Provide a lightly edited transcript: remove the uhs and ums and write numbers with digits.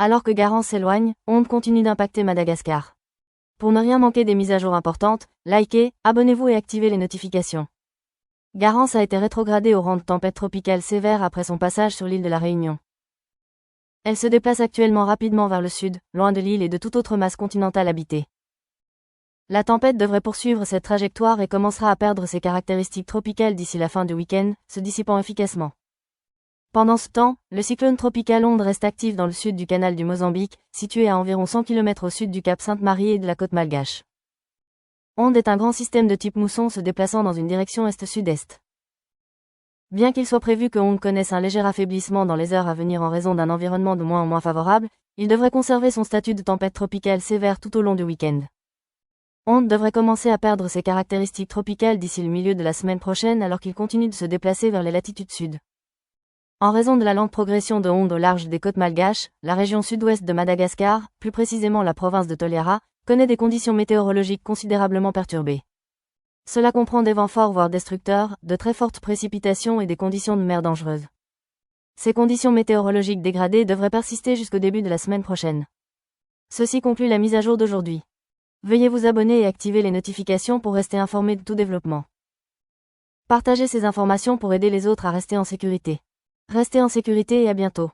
Alors que Garance s'éloigne, Onde continue d'impacter Madagascar. Pour ne rien manquer des mises à jour importantes, likez, abonnez-vous et activez les notifications. Garance a été rétrogradée au rang de tempête tropicale sévère après son passage sur l'île de la Réunion. Elle se déplace actuellement rapidement vers le sud, loin de l'île et de toute autre masse continentale habitée. La tempête devrait poursuivre cette trajectoire et commencera à perdre ses caractéristiques tropicales d'ici la fin du week-end, se dissipant efficacement. Pendant ce temps, le cyclone tropical Onde reste actif dans le sud du canal du Mozambique, situé à environ 100 km au sud du cap Sainte-Marie et de la côte malgache. Onde est un grand système de type mousson se déplaçant dans une direction est-sud-est. Bien qu'il soit prévu que Onde connaisse un léger affaiblissement dans les heures à venir en raison d'un environnement de moins en moins favorable, il devrait conserver son statut de tempête tropicale sévère tout au long du week-end. Onde devrait commencer à perdre ses caractéristiques tropicales d'ici le milieu de la semaine prochaine alors qu'il continue de se déplacer vers les latitudes sud. En raison de la lente progression de Onde au large des côtes malgaches, la région sud-ouest de Madagascar, plus précisément la province de Toliara, connaît des conditions météorologiques considérablement perturbées. Cela comprend des vents forts voire destructeurs, de très fortes précipitations et des conditions de mer dangereuses. Ces conditions météorologiques dégradées devraient persister jusqu'au début de la semaine prochaine. Ceci conclut la mise à jour d'aujourd'hui. Veuillez vous abonner et activer les notifications pour rester informé de tout développement. Partagez ces informations pour aider les autres à rester en sécurité. Restez en sécurité et à bientôt.